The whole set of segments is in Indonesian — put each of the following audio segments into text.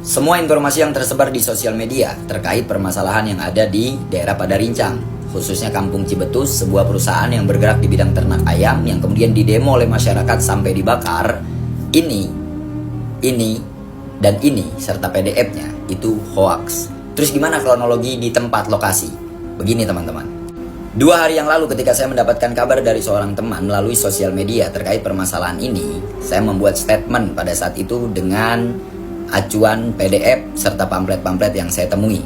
Semua informasi yang tersebar di sosial media terkait permasalahan yang ada di daerah Padarincang, khususnya Kampung Cibetus, sebuah perusahaan yang bergerak di bidang ternak ayam yang kemudian didemo oleh masyarakat sampai dibakar, ini, dan ini, serta PDF-nya itu hoax. Terus gimana kronologi di tempat lokasi? Begini teman-teman. 2 hari yang lalu ketika saya mendapatkan kabar dari seorang teman melalui sosial media terkait permasalahan ini, saya membuat statement pada saat itu dengan acuan PDF serta pamflet-pamflet yang saya temui.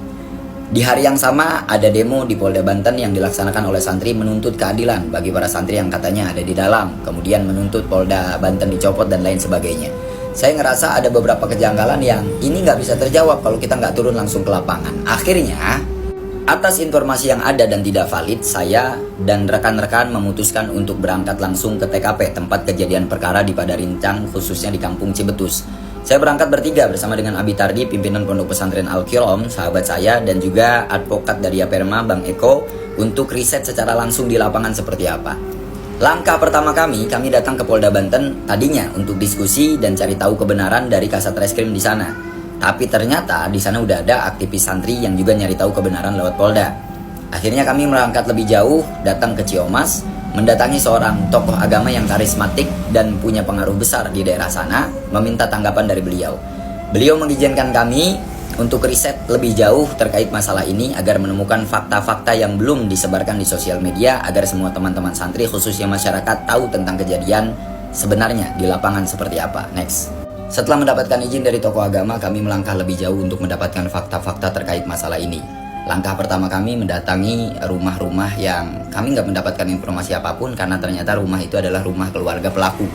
Di hari yang sama ada demo di Polda Banten yang dilaksanakan oleh santri menuntut keadilan bagi para santri yang katanya ada di dalam, kemudian menuntut Polda Banten dicopot dan lain sebagainya. Saya ngerasa ada beberapa kejanggalan yang ini nggak bisa terjawab kalau kita nggak turun langsung ke lapangan. Akhirnya, atas informasi yang ada dan tidak valid, saya dan rekan-rekan memutuskan untuk berangkat langsung ke TKP tempat kejadian perkara di Padarincang, khususnya di Kampung Cibetus. Saya berangkat bertiga bersama dengan Abi Tardi, pimpinan Pondok Pesantren Al-Kirom, sahabat saya, dan juga advokat dari Aperma, Bang Eko, untuk riset secara langsung di lapangan seperti apa. Langkah pertama kami datang ke Polda Banten tadinya untuk diskusi dan cari tahu kebenaran dari Kasat Reskrim di sana. Tapi ternyata di sana udah ada aktivis santri yang juga nyari tahu kebenaran lewat Polda. Akhirnya kami berangkat lebih jauh, datang ke Ciamas, mendatangi seorang tokoh agama yang karismatik dan punya pengaruh besar di daerah sana, meminta tanggapan dari beliau. Beliau mengizinkan kami untuk riset lebih jauh terkait masalah ini agar menemukan fakta-fakta yang belum disebarkan di sosial media agar semua teman-teman santri khususnya masyarakat tahu tentang kejadian sebenarnya di lapangan seperti apa. Next. Setelah mendapatkan izin dari tokoh agama, kami melangkah lebih jauh untuk mendapatkan fakta-fakta terkait masalah ini. Langkah pertama kami mendatangi rumah-rumah yang kami nggak mendapatkan informasi apapun karena ternyata rumah itu adalah rumah keluarga pelaku.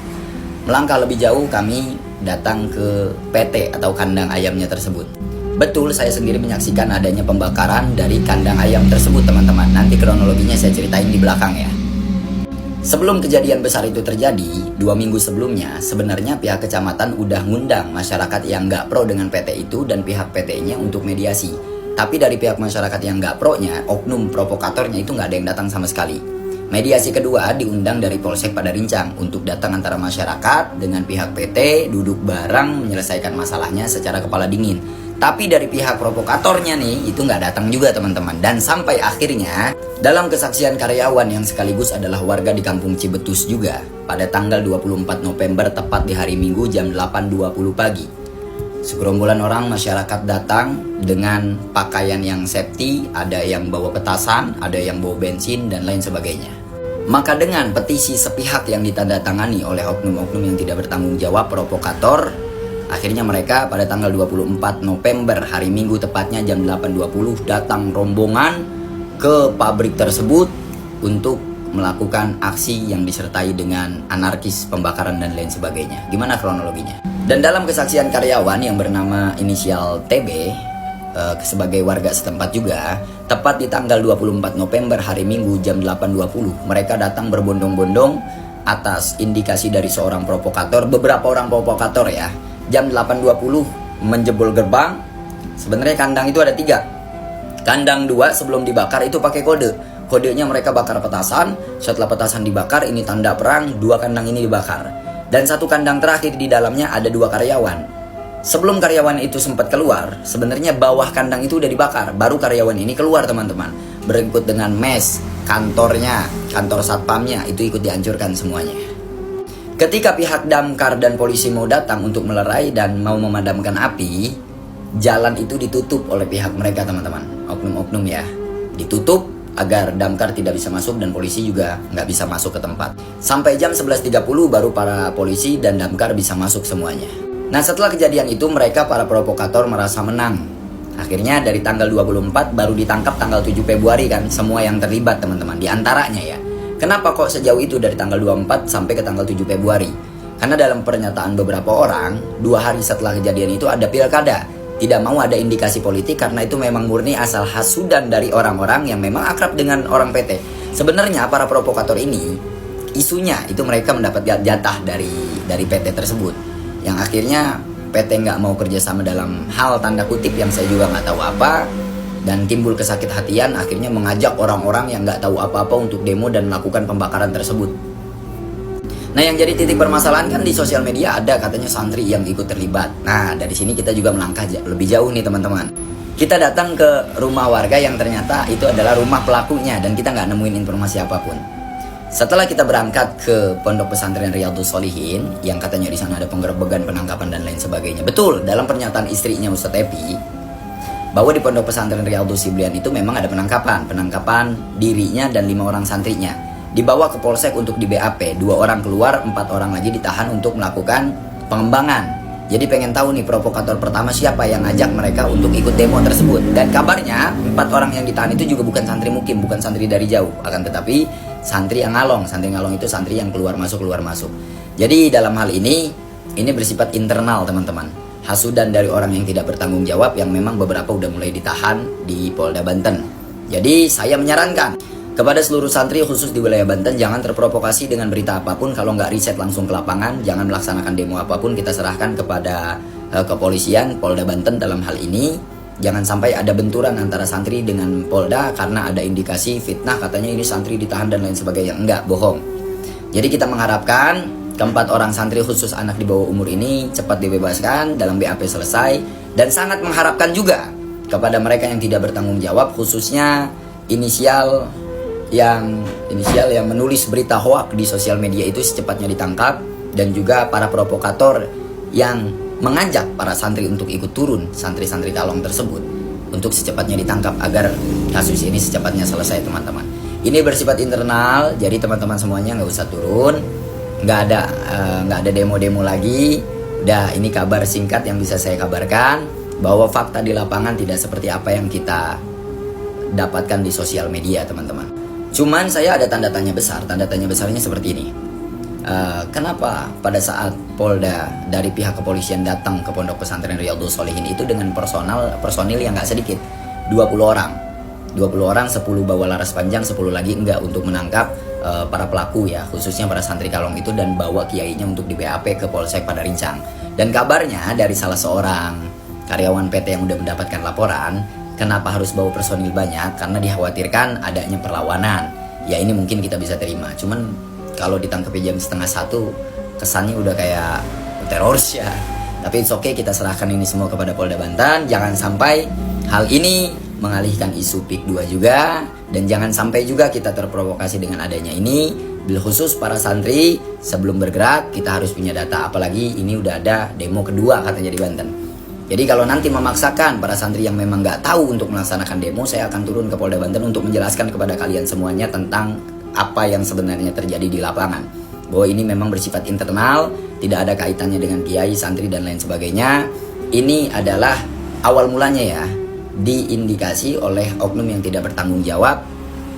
Melangkah lebih jauh kami datang ke PT atau kandang ayamnya tersebut. Betul, saya sendiri menyaksikan adanya pembakaran dari kandang ayam tersebut teman-teman. Nanti kronologinya saya ceritain di belakang ya. Sebelum kejadian besar itu terjadi, 2 minggu sebelumnya, sebenarnya pihak kecamatan udah ngundang masyarakat yang nggak pro dengan PT itu dan pihak PT-nya untuk mediasi. Tapi dari pihak masyarakat yang nggak pro-nya, oknum provokatornya itu nggak ada yang datang sama sekali. Mediasi kedua diundang dari Polsek Padarincang untuk datang antara masyarakat dengan pihak PT, duduk bareng menyelesaikan masalahnya secara kepala dingin. Tapi dari pihak provokatornya nih, itu nggak datang juga teman-teman. Dan sampai akhirnya, dalam kesaksian karyawan yang sekaligus adalah warga di Kampung Cibetus juga, pada tanggal 24 November tepat di hari Minggu jam 8.20 pagi. Segerombolan orang masyarakat datang dengan pakaian yang safety, ada yang bawa petasan, ada yang bawa bensin, dan lain sebagainya. Maka dengan petisi sepihak yang ditandatangani oleh oknum-oknum yang tidak bertanggung jawab provokator, akhirnya mereka pada tanggal 24 November, hari Minggu tepatnya jam 8.20, datang rombongan ke pabrik tersebut untuk melakukan aksi yang disertai dengan anarkis, pembakaran, dan lain sebagainya. Gimana kronologinya? Dan dalam kesaksian karyawan yang bernama inisial TB sebagai warga setempat juga, tepat di tanggal 24 November hari Minggu jam 8.20, mereka datang berbondong-bondong atas indikasi dari seorang provokator, beberapa orang provokator ya. Jam 8.20 menjebol gerbang. Sebenarnya kandang itu ada 3. Kandang 2 sebelum dibakar itu pakai kode. Kodenya mereka bakar petasan. Setelah petasan dibakar, ini tanda perang, 2 kandang ini dibakar. Dan 1 kandang terakhir di dalamnya ada 2 karyawan. Sebelum karyawan itu sempat keluar, sebenarnya bawah kandang itu udah dibakar. Baru karyawan ini keluar teman-teman. Berikut dengan mes, kantornya, kantor satpamnya itu ikut dihancurkan semuanya. Ketika pihak damkar dan polisi mau datang untuk melerai dan mau memadamkan api, jalan itu ditutup oleh pihak mereka teman-teman. Oknum-oknum ya, ditutup agar damkar tidak bisa masuk dan polisi juga nggak bisa masuk ke tempat. Sampai jam 11.30 baru para polisi dan damkar bisa masuk semuanya. Nah setelah kejadian itu mereka para provokator merasa menang. Akhirnya dari tanggal 24 baru ditangkap tanggal 7 Februari kan semua yang terlibat teman-teman. Di antaranya ya. Kenapa kok sejauh itu dari tanggal 24 sampai ke tanggal 7 Februari? Karena dalam pernyataan beberapa orang, 2 hari setelah kejadian itu ada pilkada. Tidak mau ada indikasi politik karena itu memang murni asal hasudan dari orang-orang yang memang akrab dengan orang PT. Sebenarnya para provokator ini, isunya itu mereka mendapat jatah dari PT tersebut. Yang akhirnya PT nggak mau kerjasama dalam hal tanda kutip yang saya juga nggak tahu apa. Dan timbul kesakit hatian akhirnya mengajak orang-orang yang nggak tahu apa-apa untuk demo dan melakukan pembakaran tersebut. Nah, yang jadi titik permasalahan kan di sosial media ada katanya santri yang ikut terlibat. Nah, dari sini kita juga melangkah lebih jauh nih teman-teman. Kita datang ke rumah warga yang ternyata itu adalah rumah pelakunya dan kita nggak nemuin informasi apapun. Setelah kita berangkat ke Pondok Pesantren Riyadhus Shalihin yang katanya di sana ada penggerebekan, penangkapan dan lain sebagainya. Betul, dalam pernyataan istrinya Ustadz Epi bahwa di Pondok Pesantren Riyadhus Siblian itu memang ada penangkapan dirinya dan 5 orang santrinya. Dibawa ke polsek untuk di BAP, 2 orang keluar, 4 orang lagi ditahan untuk melakukan pengembangan. Jadi pengen tahu nih provokator pertama siapa yang ngajak mereka untuk ikut demo tersebut. Dan kabarnya 4 orang yang ditahan itu juga bukan santri mukim, bukan santri dari jauh, akan tetapi santri yang ngalong. Santri ngalong itu santri yang keluar masuk. Jadi dalam hal ini bersifat internal teman-teman. Hasudan dari orang yang tidak bertanggung jawab yang memang beberapa udah mulai ditahan di Polda Banten. Jadi saya menyarankan kepada seluruh santri khusus di wilayah Banten, jangan terprovokasi dengan berita apapun. Kalau nggak riset langsung ke lapangan, jangan melaksanakan demo apapun, kita serahkan kepada kepolisian Polda Banten dalam hal ini. Jangan sampai ada benturan antara santri dengan Polda karena ada indikasi fitnah katanya ini santri ditahan dan lain sebagainya. Enggak, bohong. Jadi kita mengharapkan keempat orang santri khusus anak di bawah umur ini cepat dibebaskan, dalam BAP selesai, dan sangat mengharapkan juga kepada mereka yang tidak bertanggung jawab, khususnya inisial yang menulis berita hoak di sosial media itu secepatnya ditangkap, dan juga para provokator yang mengajak para santri untuk ikut turun, santri-santri kalong tersebut, untuk secepatnya ditangkap agar kasus ini secepatnya selesai teman-teman. Ini bersifat internal, jadi teman-teman semuanya nggak usah turun, nggak ada demo-demo lagi. Udah, ini kabar singkat yang bisa saya kabarkan, bahwa fakta di lapangan tidak seperti apa yang kita dapatkan di sosial media teman-teman. Cuman saya ada tanda tanya besar. Tanda tanya besarnya seperti ini. Kenapa pada saat Polda dari pihak kepolisian datang ke Pondok Pesantren Riyadhus Shalihin itu dengan personil yang nggak sedikit, 20 orang. 20 orang, 10 bawa laras panjang, 10 lagi enggak, untuk menangkap para pelaku ya, khususnya para santri kalong itu, dan bawa kiainya untuk di BAP ke Polsek Padarincang. Dan kabarnya dari salah seorang karyawan PT yang udah mendapatkan laporan, kenapa harus bawa personil banyak? Karena dikhawatirkan adanya perlawanan. Ya ini mungkin kita bisa terima. Cuman kalau ditangkap jam 12:30 kesannya udah kayak teroris ya. Tapi it's okay, kita serahkan ini semua kepada Polda Banten. Jangan sampai hal ini mengalihkan isu PIK 2 juga. Dan jangan sampai juga kita terprovokasi dengan adanya ini. Bil khusus para santri, sebelum bergerak kita harus punya data. Apalagi ini udah ada demo kedua katanya di Banten. Jadi kalau nanti memaksakan para santri yang memang nggak tahu untuk melaksanakan demo, saya akan turun ke Polda Banten untuk menjelaskan kepada kalian semuanya tentang apa yang sebenarnya terjadi di lapangan. Bahwa ini memang bersifat internal, tidak ada kaitannya dengan kiai, santri, dan lain sebagainya. Ini adalah awal mulanya ya, diindikasi oleh oknum yang tidak bertanggung jawab,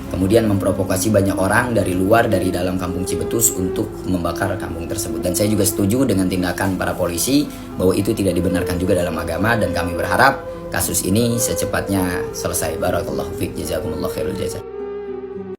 kemudian memprovokasi banyak orang dari luar, dari dalam kampung Cibetus untuk membakar kampung tersebut. Dan saya juga setuju dengan tindakan para polisi bahwa itu tidak dibenarkan juga dalam agama, dan kami berharap kasus ini secepatnya selesai. Barakallahu fiik, jazakumullah khairul jazaa.